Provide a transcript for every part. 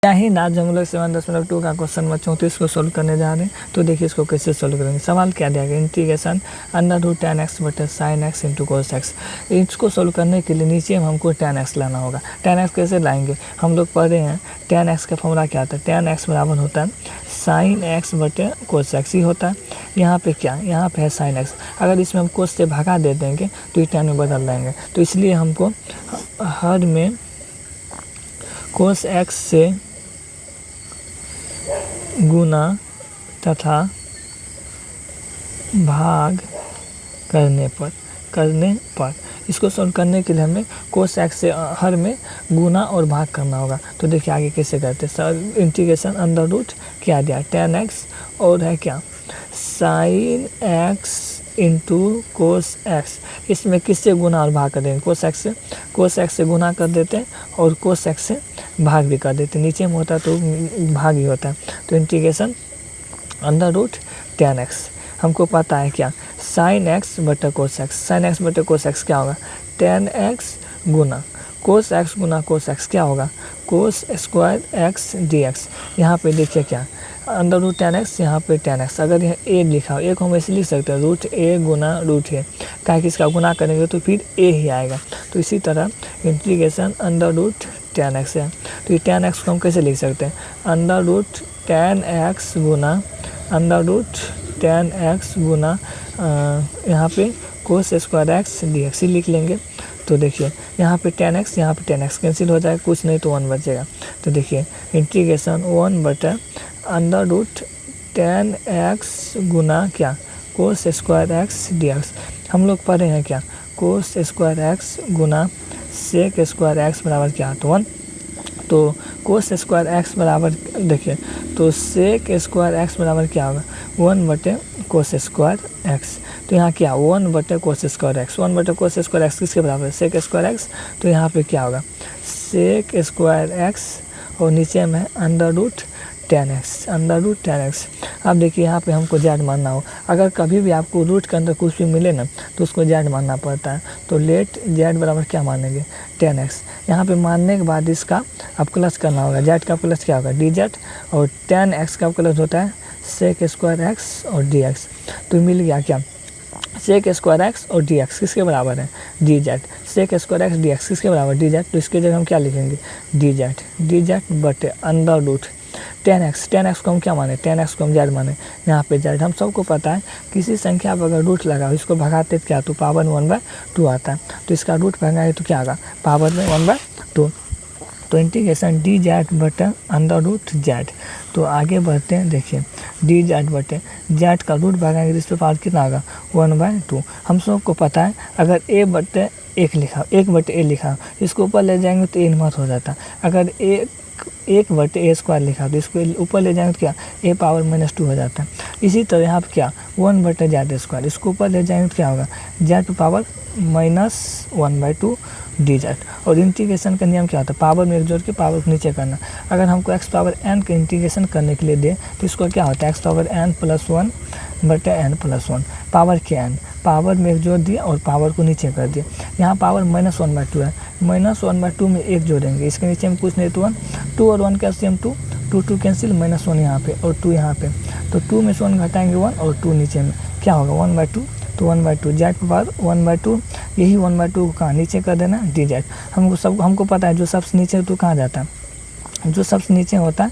क्या ही आज हम लोग 7.2 का क्वेश्चन नंबर 34 को सोल्व करने जा रहे हैं। तो देखिए इसको कैसे सोल्व करेंगे। सवाल क्या दिया गया, इंटीग्रेशन √tan x बटे sin x into cos x। इसको सोल्व करने के लिए नीचे में हमको tan x लाना होगा। tan x कैसे लाएंगे, हम लोग पढ़े हैं tan x का फॉर्मूला क्या होता है, tan x बराबर होता है sin x बटे cos x ही होता है। यहाँ पे क्या, यहाँ पे है sin x, अगर इसमें हम cos से भगा दे देंगे तो ये tan में बदल जाएंगे। तो इसलिए हमको हर में cos x से गुना तथा भाग करने पर इसको सॉल्व करने के लिए हमें cos x से हर में गुना और भाग करना होगा। तो देखिए आगे कैसे करते हैं। सर इंटीग्रेशन अंडर रूट क्या दिया, tan x और है क्या sin x into cos x. इसमें किससे गुना और भाग कर देंगे, कोस एक्स से गुना कर देते हैं और कोस एक्स से भाग भी कर देते हैं। नीचे में होता है तो भाग ही होता है। तो integration under root tan x, हमको पता है क्या sin x बटे कोस एक्स। sin x बटे कोस एक्स क्या होगा, tan x गुना कोस एक्स क्या होगा, कोस स्क्वायर एक्स dx। यहाँ पे देखिए क्या अंडर रूट tan x, यहाँ पे tan x। अगर यहाँ a लिखा हो, a को हम ऐसे लिख सकते हैं √a गुना √a, क्या कि इसका गुना करेंगे तो फिर a ही आएगा। तो इसी तरह integration under root tan x है। तो ये tan x को हम कैसे लिख सकते हैं, अंडर रूट tan x गुना यहाँ पे कोस स्क्वायर एक्स dx ही लिख लेंगे। तो देखिए यहाँ पे tan x कैंसिल हो जाएगा, कुछ नहीं तो 1 बचेगा। तो देखिए इंटीग्रेशन 1 बटा अंडर रूट tan x गुना क्या कोस स्क्वायर एक्स dx। हम लोग पढ़े हैं क्या कोस स्क्वायर एक्स गुना सेक स्क्वायर एक्स बराबर क्या, तो 1। तो कोस स्क्वायर एक्स बराबर देखिए, तो सेक स्क्वायर एक्स बराबर क्या होगा 1 बटे कोस स्क्वायर एक्स। तो यहाँ क्या 1 बटे कोस स्क्वायर एक्स, 1 बटे कोस स्क्वायर एक्स किसके बराबर है, सेक स्क्वायर एक्स। तो यहाँ पे क्या होगा सेक स्क्वायर एक्स और नीचे में अंडर रूट tan x। अब देखिए यहाँ पे हमको जेड मानना हो, अगर कभी भी आपको रूट के अंदर कुछ भी मिले ना तो उसको जेड मानना पड़ता है। तो लेट जेड बराबर क्या मानेंगे tan x। यहाँ पे मानने के बाद इसका अब प्लस करना होगा, जेड का प्लस क्या होगा dz और tan x का प्लस होता है सेक स्क्वायर एक्स और dx। तो मिल गया क्या सेक स्क्वायर एक्स और dx किसके बराबर है dz, sec square x dx किसके बराबर dz। तो इसके जगह हम क्या लिखेंगे dz बटे अंडर रूट tan x को हम क्या माने, tan x को हम जेड माने। यहाँ पे जेड हम सबको पता है किसी संख्या पर अगर रूट लगा इसको भगाते तो क्या, तो पावर 1/2 आता है। तो इसका रूट भगाएंगे तो क्या होगा पावर में 1/2। तो इंटीग्रेशन dz बटे अंडर रूट जेड। तो आगे बढ़ते हैं, देखिए dz बटे जेड का रूट भगाएंगे तो इस पर पावर कितना होगा 1/2। हम सबको पता है अगर a बटे 1 लिखा इसको ऊपर ले जाएंगे तो a इनवर्स हो जाता। अगर 1 बटे a स्क्वायर लिखा तो इसको ऊपर ले जाएंगे तो क्या a पावर -2 हो जाता है। इसी तरह यहाँ पे क्या 1 बटे जेड स्क्वायर, इसको ऊपर ले जाएंगे तो क्या होगा जेड पावर -1/2 dz। और इंटीग्रेशन का नियम क्या होता है, पावर में एक जोड़ के पावर को नीचे करना। अगर हमको x पावर n का इंटीग्रेशन करने के लिए दे तो इसको क्या होता है x पावर n + 1 बटे n + 1 पावर के n, पावर में एक जोड़ दिया और पावर को नीचे कर दिया। यहाँ पावर -1/2 है, -1/2 में एक जोड़ेंगे, इसके नीचे में कुछ नहीं तो 1, 2 और 1 का सेम 2 कैंसिल, -1 यहाँ पे और 2 यहाँ पे। तो 2 में से 1 घटाएंगे 1 और 2 नीचे में क्या होगा 1/2। तो 1/2 जेड पावर 1/2, यही 1/2 को कहाँ नीचे कर देना dz। हमको पता है जो सबसे नीचे तो कहाँ जाता है, जो सबसे नीचे होता है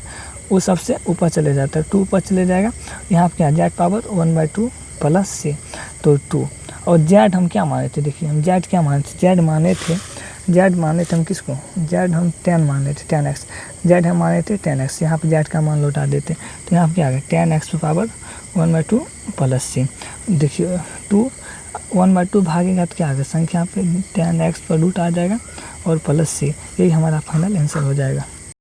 वो सबसे ऊपर चले जाता है, 2 ऊपर चले जाएगा। यहाँ पे क्या जेड पावर 1/2 प्लस c तो 2। और जेड हम क्या माने थे, देखिए हम जेड क्या माने थे, जेड माने थे हम किसको, जेड हम tan माने थे tan x, जेड हम माने थे tan x। यहाँ पे जेड का मान लौटा देते तो यहाँ पे क्या आ गया tan x power 1/2 plus c। देखिए 1/2 भागेगा तो क्या आ गया संख्या पे tan x पर रूट आ जाएगा और प्लस c, यही हमारा फाइनल आंसर हो जाएगा।